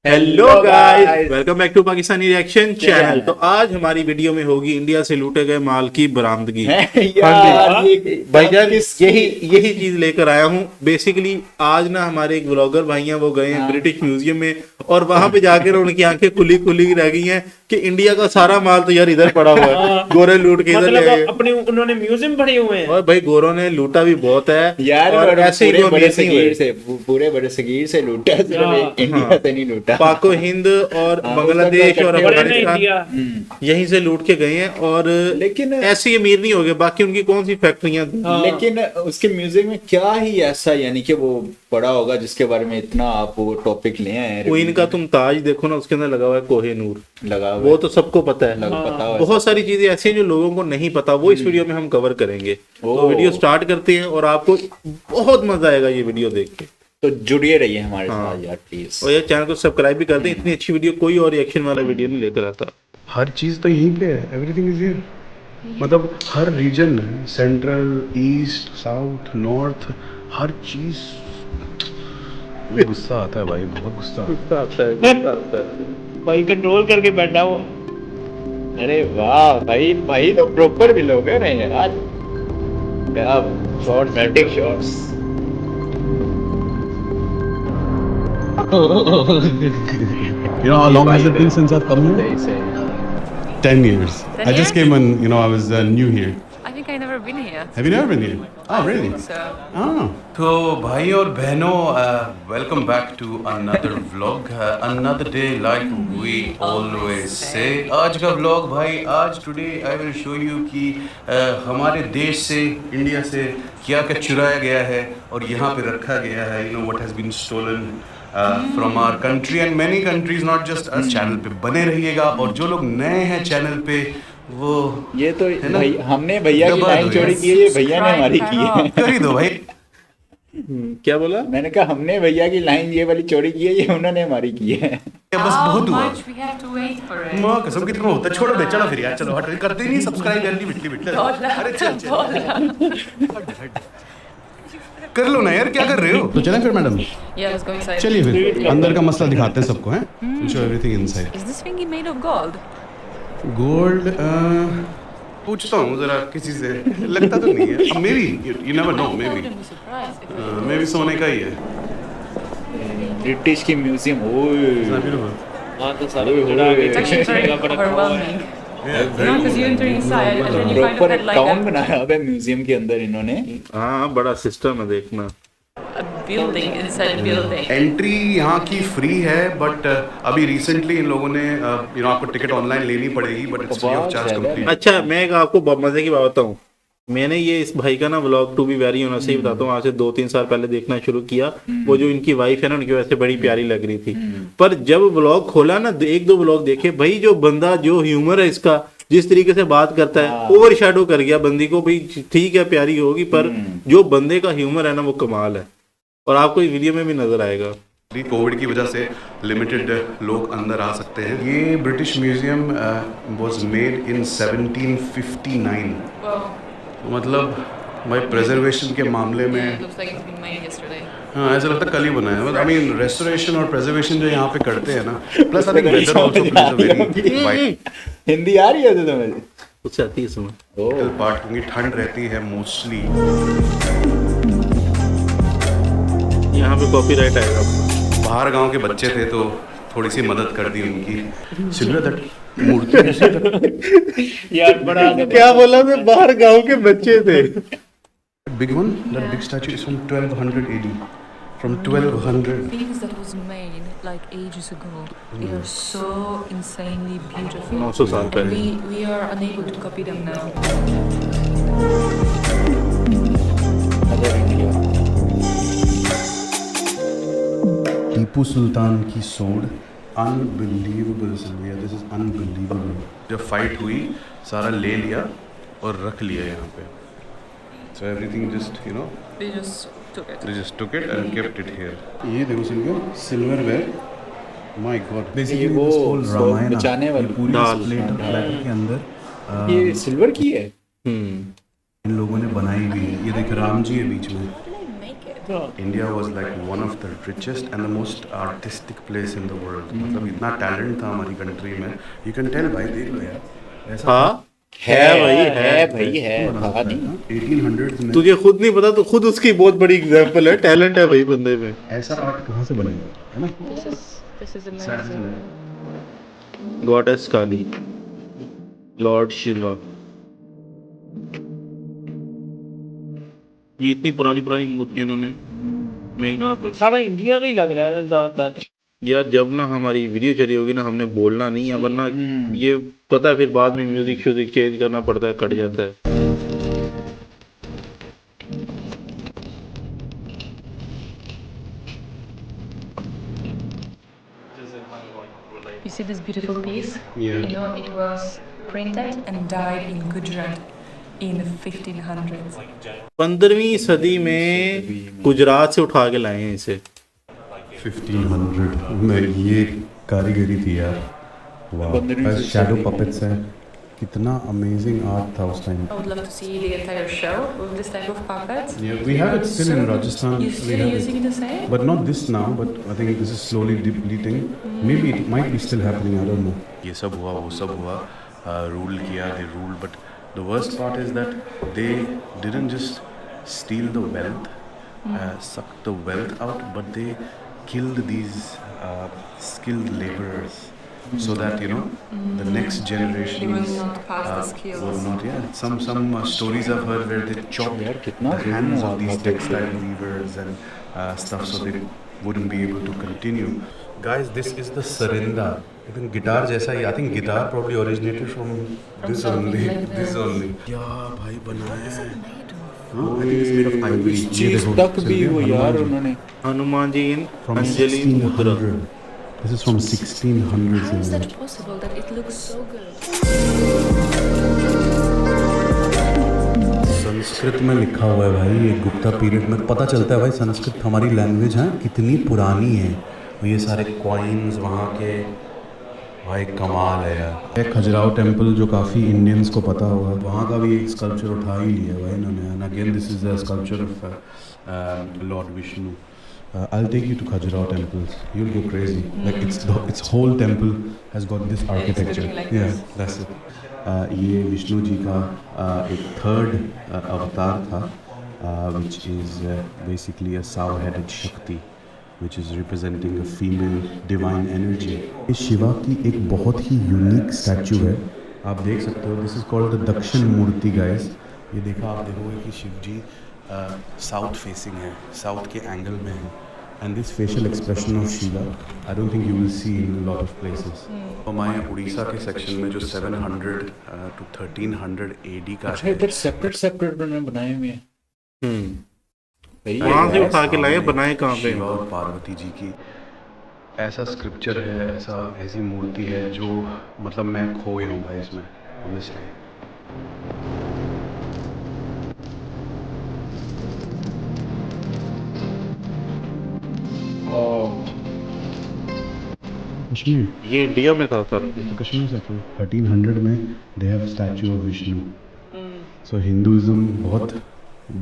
Hello guys, welcome back to Pakistani reaction channel. तो आज हमारी वीडियो में होगी इंडिया से लूटे गए माल की बरामदगी। भाईजान यही चीज लेकर आया हूँ। बेसिकली आज ना हमारे एक ब्लॉगर भाई हैं, वो गए हैं ब्रिटिश म्यूजियम में और वहां पे जाकर उनकी आंखें खुली खुली रह गई हैं कि इंडिया का सारा माल तो यार इधर पड़ा हुआ है, गोरे लूट के इधर ले गए। अपने उन्होंने म्यूजियम भरे हुए हैं और भाई गोरों ने लूटा भी बहुत है यार, और ऐसे ही पूरे बड़े सगीर से लूटा, सिर्फ इंडिया से नहीं लूटा। पाको हिंद और बांग्लादेश और अफगानिस्तान यहीं से लूट के गए हैं। और लेकिन ऐसी अमीर नहीं हो गए, बाकी उनकी कौन सी फैक्ट्रियां थी। लेकिन उसके म्यूजियम में क्या ही ऐसा यानी कि वो पड़ा होगा जिसके बारे में इतना आप वो टॉपिक ले आए हैं। वो इनका तुम ताज देखो ना, उसके अंदर लगा हुआ है कोहिनूर लगा हुआ वो तो सबको पता है। पता है। बहुत सारी चीजें ऐसी हैं जो लोगों को नहीं पता, वो इस वीडियो में हम कवर करेंगे। तो वीडियो स्टार्ट करते हैं और आपको बहुत मजा आएगा ये वीडियो देख के। तो जुड़िए रहिए हमारे साथ यार प्लीज। और यार चैनल को सब्सक्राइब भी कर दें, इतनी अच्छी वीडियो कोई और रिएक्शन वाला वीडियो नहीं लेकर आता। हर चीज़ तो यहीं पे है, एवरीथिंग इज हियर। मतलब हर region, central, east, south, north, हर चीज। गुस्सा आता है भाई, बहुत गुस्सा आता है। भाई कंट्रोल करके बैठा वो। अरे वाह भाई, भाई तो प्रॉपर भी लोग हैं यार। क्या शॉर्ट मैटिक shots. You know how long has it been since I've come here? 10 years. 10 I just came when I was new here. I think I've never been here. Have you never been here? Oh, really? So, Oh. तो भाई और बहनों, welcome back to another vlog, another day like we always say. आज का vlog भाई, आज today I will show you कि हमारे देश से, इंडिया से क्या क्या चुराया गया है और यहाँ पे रखा गया है। You know what has been stolen from our country and many countries, not just us. Channel पे बने रहिएगा और जो लोग नए हैं चैनल पे, वो ये तो है ना? हमने भैया की दबा लाइन दो चोरी यार। की है, ये भैया ने हमारी की है। कर ही दो भाई। क्या बोला? मैंने कहा हमने भैया की लाइन ये वाली चोरी की है, ये उन्होंने हमारी की है। बस how बहुत हुआ। much we have to wait for it? माँ कसम कितना होता है। छोड़ो बे, चलो फिर यार, चलो हट। करते ही नहीं सब्सक्राइब यार, नहीं बिटली बिटली। अरे चल चल कर लो ना यार, क्या कर रहे हो? तो चलें फिर madam, Yeah, let's go inside. चलिए फिर अंदर का मसला दिखाते हैं सबको, हैं? Show everything inside. Is this thingy made of gold? Gold. पूछता हूँ जरा किसी से, लगता तो नहीं है। Maybe you never know, may I be wouldn't be surprised if it may be सोने का ही है। ब्रिटिश की म्यूजियम। ओए हाँ तो सारे उजड़ा के It's actually very overwhelming. Because you enter inside and then you kind of proper get like town बनाया हुआ है म्यूजियम के अंदर इन्होंने। हाँ, बड़ा सिस्टम है देखना। a building inside a building. Entry यहाँ की फ्री है, बट अभी रिसेंटली इन लोगों ने आपको टिकट ऑनलाइन लेनी पड़ेगी, but it's free of charge complete. अच्छा, मैं एक आपको मजे की बात बताऊं। मैंने ये इस भाई का ना vlog to be very honest ही बताता हूँ, आज से 2-3 साल पहले देखना शुरू किया। वो जो इनकी वाइफ है ना, उनकी वजह से बड़ी प्यारी लग रही थी। पर जब व्लॉग खोला ना, 1-2 व्लॉग देखे, भाई जो बंदा, जो ह्यूमर है इसका, जिस तरीके से बात करता है, ओवर शैडो कर गया बंदी को। भाई ठीक है, प्यारी होगी, पर जो बंदे का ह्यूमर है ना, वो कमाल है। और आपको इस वीडियो में भी नजर आएगा। कोविड की वजह से लिमिटेड लोग अंदर आ सकते हैं। ये British museum was made in 1759। Wow. मतलब भाई प्रेजर्वेशन के मामले में It looks like it's been made yesterday. हाँ, ऐसा लगता है कल ही बना है। आई मीन रेस्टोरेशन और प्रेजर्वेशन जो यहाँ पे करते हैं ना, plus I think weather also plays a very vital Hindi आ रही है तो तुम्हें? कुछ आती है इसमें। पार्ट, क्योंकि ठंड रहती है मोस्टली। यहाँ पे कॉपीराइट आएगा। बाहर गांव के बच्चे थे तो थोड़ी सी मदद कर दी उनकी। सिल्वर मूर्ति यार बड़ा क्या बोला मैं? बाहर गांव के बच्चे थे। Big one, that big statue is from 1200 AD, from 1200। Things that was made like ages ago. They are so insanely beautiful. 900 साल And पहले। we are unable to copy them now. Tipu Sultan की sword, unbelievable Sylvia, this is unbelievable. जब fight हुई, सारा ले लिया और रख लिया यहाँ पे। So everything just They just took it. they just took it and kept it here. ये देखो Sylvia, silverware. My God, basically वो दिस होल रामायण, बचाने वाली पूरी दाल। प्लेट के अंदर ये सिल्वर की है। इन लोगों ने बनाई हुई है। ये देख, राम जी है बीच में। How did I make it? India was like one of the richest and the most artistic place in the world. मतलब इतना टैलेंट था हमारी कंट्री में. You can tell भाई, देख लो यार. ऐसा हाँ है भाई, है भाई, है था नहीं. 1800s में तुझे खुद नहीं पता तो खुद उसकी बहुत बड़ी एग्जांपल है. टैलेंट है भाई बंदे में. ऐसा आर्ट कहाँ से बनेगा, है ना? This is amazing. Goddess Kali, Lord Shiva. ये इतनी पुरानी पुरानी मूर्ति इन्होंने मेघना पर. सारा इंडिया का ही लग रहा है ज्यादातर. यार जब ना हमारी वीडियो चली होगी ना, हमने बोलना नहीं है, वरना ये पता है फिर बाद में म्यूजिक श्यूजिक चेंज करना पड़ता है, कट जाता है. You see this beautiful piece? Yeah. You know, it was printed and dyed in Gujarat in 1500s. 15वीं सदी में गुजरात से उठा के लाए हैं इसे. 1500 में ये कारीगरी थी यार. वाह, शैडो पपेट्स है. कितना अमेजिंग आर्ट था उस time. I would love to see the entire show with this type of puppets. Yeah, we have it still in Rajasthan. You're We still have using it. the same? But not this now, but I think this is slowly depleting. Maybe it might be still happening, I don't know. ये सब हुआ, वो सब हुआ, rule किया, they ruled, but the worst part is that they didn't just steal the wealth, suck the wealth out, but they killed these skilled laborers, so that you know the next They generation will not pass the skills. will not. Yeah, some stories I've heard where they chopped the hands of these textile weavers and stuff, so they wouldn't be able to continue. Guys, this is the sarinda. I think guitar जैसा ही. I think guitar probably originated from this only. This only. क्या भाई बनाया है? हाँ, I think it's made of ivory. चीज तक भी वो यार उन्होंने. हनुमान जी इन From अंजलि मुद्रा. 1600. This is from 1600s. How is India. that possible that it looks so good? Sanskrit में लिखा हुआ है भाई. ये गुप्ता पीरियड में पता चलता है भाई संस्कृत हमारी लैंग्वेज है कितनी पुरानी है. और ये सारे कॉइन्स वहाँ के, भाई कमाल है यार. एक खजुराहो टेम्पल जो काफ़ी इंडियंस को पता होगा, वहाँ का भी एक स्कल्पचर उठा ही लिया भाई इन्होंने. And again this is the sculpture of Lord Vishnu. I'll take you to Khajuraho temples. You'll go crazy. Like its whole temple has got this architecture. looking like Yeah, this. that's it. ये विष्णु जी का एक third अवतार था, which is basically a sow-headed Shakti, which is representing a female divine energy. ये शिवा की एक बहुत ही unique statue है. आप देख सकते हो. दिस इज कॉल्ड द दक्षिण मूर्ति गाइस. ये देखा, आप देखोगे कि शिव जी साउथ फेसिंग है, साउथ के एंगल में है. And this facial expression of Shiva, I don't think you will see in a lot of places. हमारे उड़ीसा के सेक्शन में जो 700 to 1300 AD का अच्छा, इधर सेपरेट उन्होंने बनाए हुए हैं. भाई वहाँ से ये उठा के लाए, बनाए कहाँ पे? शिवा और पार्वती जी की ऐसा स्क्रिप्चर है, ऐसी मूर्ति है जो मतलब मैं खो गया हूँ भाई इसमें. Honestly. कश्मीर. ये इंडिया में था सर. कश्मीर से 1300 में they have statue of Vishnu. So Hinduism बहुत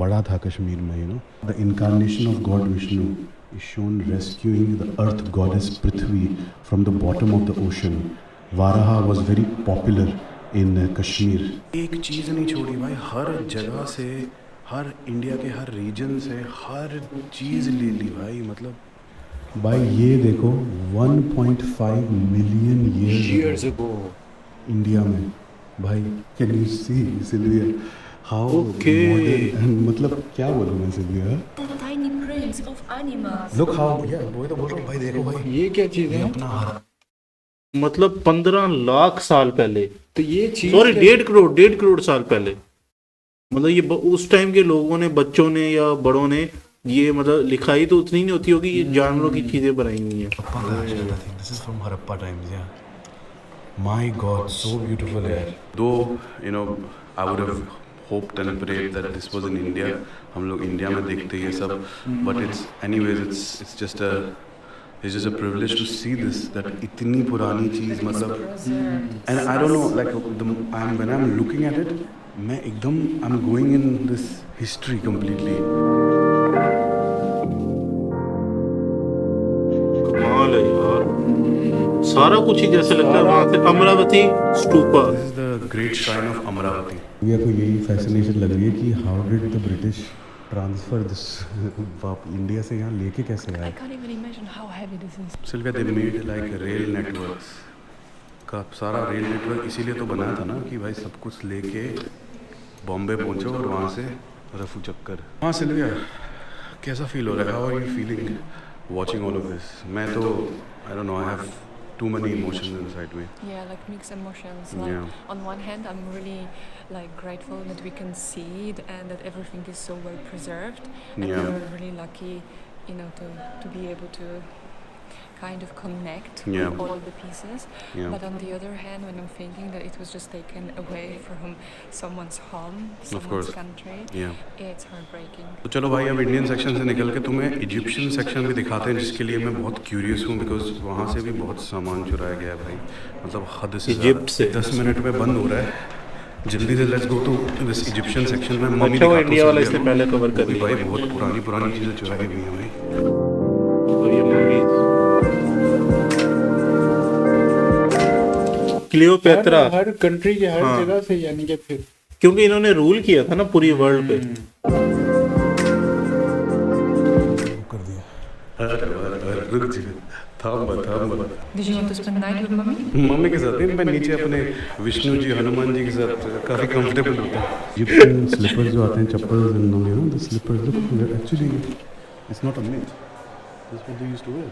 बड़ा था कश्मीर में. You know the incarnation of God Vishnu is shown rescuing the earth goddess Prithvi from the bottom of the ocean. Varaha was very popular in Kashmir. एक चीज़ नहीं छोड़ी भाई. हर जगह से, हर इंडिया के हर रीजन से हर चीज़ ले ली भाई. मतलब भाई ये देखो 1.5 मिलियन years ago. इंडिया में भाई. Can you see Sylvia how मतलब क्या बोलूँ मैं Sylvia. The tiny prints of animals. Look how. या वही तो बोल रहा हूँ भाई. देखो भाई ये क्या चीज है? मतलब 15 लाख साल पहले. तो ये चीज सॉरी, क्या- 1.5 करोड़ साल पहले. मतलब ये उस टाइम के लोगों ने, बच्चों ने या बड़ों ने, ये मतलब लिखाई तो उतनी नहीं होती होगी, ये जानवरों की चीजें बनाई हुई हैं. This is from Harappa times, yeah. My God, so beautiful यार. though you know I would have hoped and prayed that this was in India. हम लोग इंडिया में देखते हैं ये सब, but it's just a privilege to see this, that इतनी पुरानी चीज़ मतलब. And I don't know, like when I'm looking at it, मैं एकदम I'm going in this history completely. सारा कुछ ही जैसे लगता है वहां से Amravati stupa. This is the great shrine of Amravati. India को यही फैसिनेशन लग रही है कि how did the British transfer this वाप इंडिया से यहाँ लेके कैसे I आए। can't even imagine how heavy this is. Sylvia, they made like rail networks. का सारा रेल नेटवर्क इसीलिए तो बनाया था ना कि भाई सब कुछ लेके बॉम्बे पहुंचो और वहाँ से रफू चक्कर। हाँ सिल्विया, कैसा फील हो रहा है? How are you feeling watching all of this? मैं तो I don't know, I have too many emotions inside me. Yeah, like mixed emotions. Like Yeah. on one hand, I'm really like grateful that we can see it and that everything is so well preserved, and Yeah. we're really lucky, you know, to be able to kind of connect Yeah. with all the pieces. Yeah. But on the other hand, when I'm thinking that it was just taken away from someone's home, someone's course. country, Yeah. it's heartbreaking. तो चलो भाई, अब Indian section से निकल के तुम्हें Egyptian section भी दिखाते हैं, जिसके लिए मैं बहुत क्यूरियस हूँ बिकॉज वहाँ से भी बहुत सामान चुराया गया है भाई, मतलब हद से इजिप्ट से। 10 मिनट में बंद हो रहा है। जल्दी से let's go to this Egyptian section में। मम्मी अच्छा, वो दिखाता हूँ इंडिया वाला सिल्विया इसने को। पहले कवर कर अभी लिया। भाई बहुत पुरानी पुरानी चीज़ें चुराई हुई हैं भाई। और ये मूवीज क्लियोपेत्रा, हर कंट्री के हर हाँ। जगह से, यानी कि फिर क्योंकि इन्होंने रूल किया था ना पूरी वर्ल्ड पे। रुक जी, थाम बा। Did you want to spend the night with mommy? Mummy के साथ नहीं, मैं नीचे अपने विष्णु जी हनुमान जी के साथ काफ़ी कंफर्टेबल होता हूँ। Egyptian slippers जो आते हैं, chappals and all, you know, the slippers look, they're actually, it's not a myth. That's what they used to wear.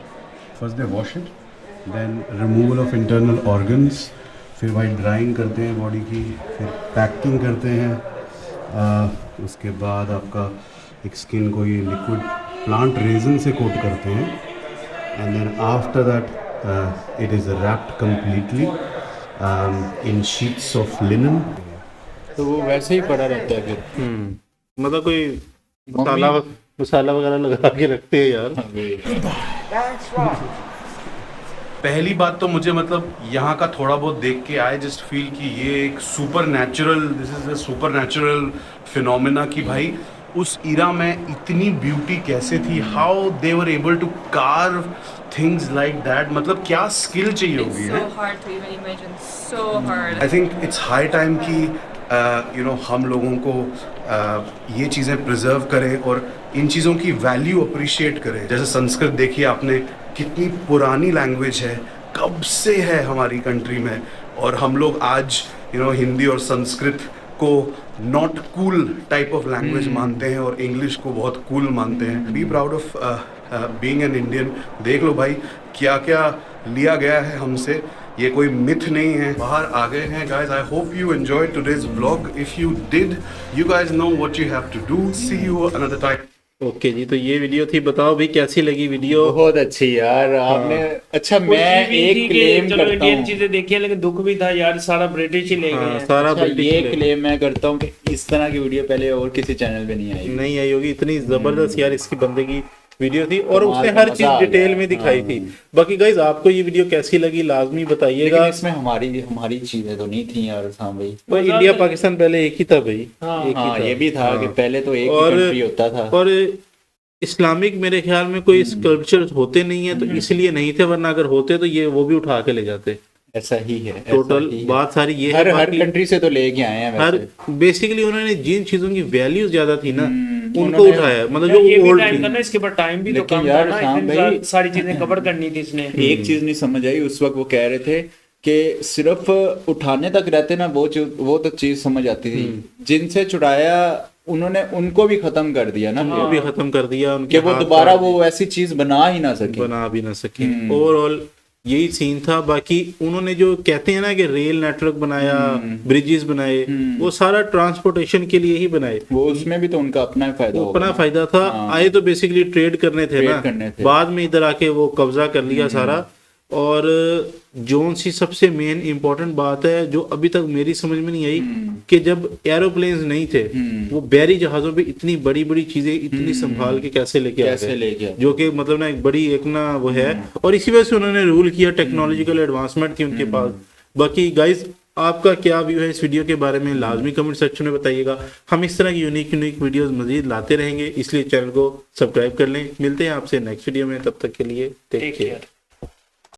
First they wash it, then removal of internal organs, फिर भाई drawing करते हैं body की, फिर packing करते हैं, उसके बाद आपका एक स्किन को ये लिक्विड प्लांट रेजन से कोट करते हैं, and then after that it is wrapped completely in sheets of linen. तो वो वैसे ही पड़ा रहता है फिर। मतलब कोई मसाला वगैरह लगा के रखते हैं यार। पहली बात तो मुझे मतलब यहाँ का थोड़ा बहुत देख के आई जस्ट फील कि ये एक supernatural, this is a supernatural phenomena कि भाई उस इरा में इतनी ब्यूटी कैसे थी, how they were able to carve things like that, मतलब क्या स्किल चाहिए होगी है। hard to even imagine. So hard. I think it's high time कि यू नो हम लोगों को ये चीज़ें प्रिजर्व करें और इन चीज़ों की वैल्यू अप्रिशिएट करें। जैसे संस्कृत देखिए आपने, कितनी पुरानी लैंग्वेज है, कब से है हमारी कंट्री में, और हम लोग आज यू नो हिंदी और संस्कृत को not cool type of language मानते हैं और इंग्लिश को बहुत कूल मानते हैं। Be proud of being an Indian. देख लो भाई क्या क्या लिया गया है हमसे, ये कोई मिथ नहीं है, बाहर आ गए हैं guys. I hope you enjoyed today's vlog. If you did, you guys know what you have to do. See you another time. Okay जी, तो ये वीडियो थी, बताओ भाई कैसी लगी वीडियो। बहुत अच्छी यार आपने। अच्छा मैं एक क्लेम चलो करता इंडियन हूँ, चीजें देखी है, लेकिन दुख भी था यार, सारा ब्रिटिश ही ले गए हाँ, हैं। सारा अच्छा, ब्रिटिश ये ले- क्लेम मैं करता हूँ कि इस तरह की वीडियो पहले और किसी चैनल पे नहीं आई। नहीं आई होगी, इतनी जबरदस्त यार इसकी बंदे की वीडियो थी और कमाल उसने का हर मजा चीज आ डिटेल गया। में दिखाई थी। बाकी गाइज आपको ये वीडियो कैसी लगी लाजमी बताइएगा। लेकिन इसमें हमारी चीजें तो नहीं थी यार। हाँ भाई, भाई इंडिया पाकिस्तान पहले एक ही था भाई, हाँ, एक ही हाँ था। ये भी था कि हाँ। पहले तो एक ही और- कंट्री होता था। और इस्लामिक मेरे ख्याल में कोई स्कल्पचर होते नहीं है, तो इसलिए नहीं थे, वरना अगर होते तो ये वो भी उठा के ले जाते। ऐसा ही है, ऐसा टोटल ही है। बात सारी ये हर है। हर बाकी कंट्री से तो लेके आए हैं हर वैसे। बेसिकली उन्होंने जिन चीजों की वैल्यू ज्यादा थी ना उनको उन्होंने- उठाया, मतलब यार, ये जो भी ओल्ड टाइम था थी। ना, इसके ऊपर टाइम भी तो लेकिन कम यार, था ना, हाँ इतनी भाई। सारी चीजें कवर करनी थी इसने। एक चीज नहीं समझ आई उस वक्त, वो कह रहे थे कि सिर्फ उठाने तक रहते ना, वो तो चीज समझ आती थी। जिनसे चुराया उन्होंने उनको भी खत्म कर दिया ना, वो भी खत्म कर दिया उनके कि वो हाथ दोबारा काट वो ऐसी चीज बना ही ना सके। बना भी ना सके। ओवरऑल यही सीन था। बाकी उन्होंने जो कहते हैं ना कि रेल नेटवर्क बनाया, ब्रिजेस बनाए, वो सारा ट्रांसपोर्टेशन के लिए ही बनाए। वो उसमें भी तो उनका अपना ही फायदा वो होगा अपना ना। फायदा था। आए तो बेसिकली ट्रेड करने थे ट्रेड ना, करने थे। बाद में इधर आके वो कब्जा कर लिया सारा। और जोन सी सबसे मेन इंपॉर्टेंट बात है जो अभी तक मेरी समझ में नहीं आई, कि जब एरोप्लेन्स नहीं थे, वो बैरी जहाजों पे इतनी बड़ी बड़ी चीजें इतनी संभाल के कैसे लेके आ कैसे गए, लेके आए। जो कि मतलब ना एक बड़ी एक ना वो है। और इसी वजह से उन्होंने रूल किया, टेक्नोलॉजिकल एडवांसमेंट थी उनके पास। बाकी गाइज आपका क्या व्यू है इस वीडियो के बारे में, लाजमी कमेंट सेक्शन में बताइएगा। हम इस तरह की यूनिक वीडियोस मजीद लाते रहेंगे, इसलिए चैनल को सब्सक्राइब कर लें। मिलते हैं आपसे नेक्स्ट वीडियो में, तब तक के लिए टेक केयर।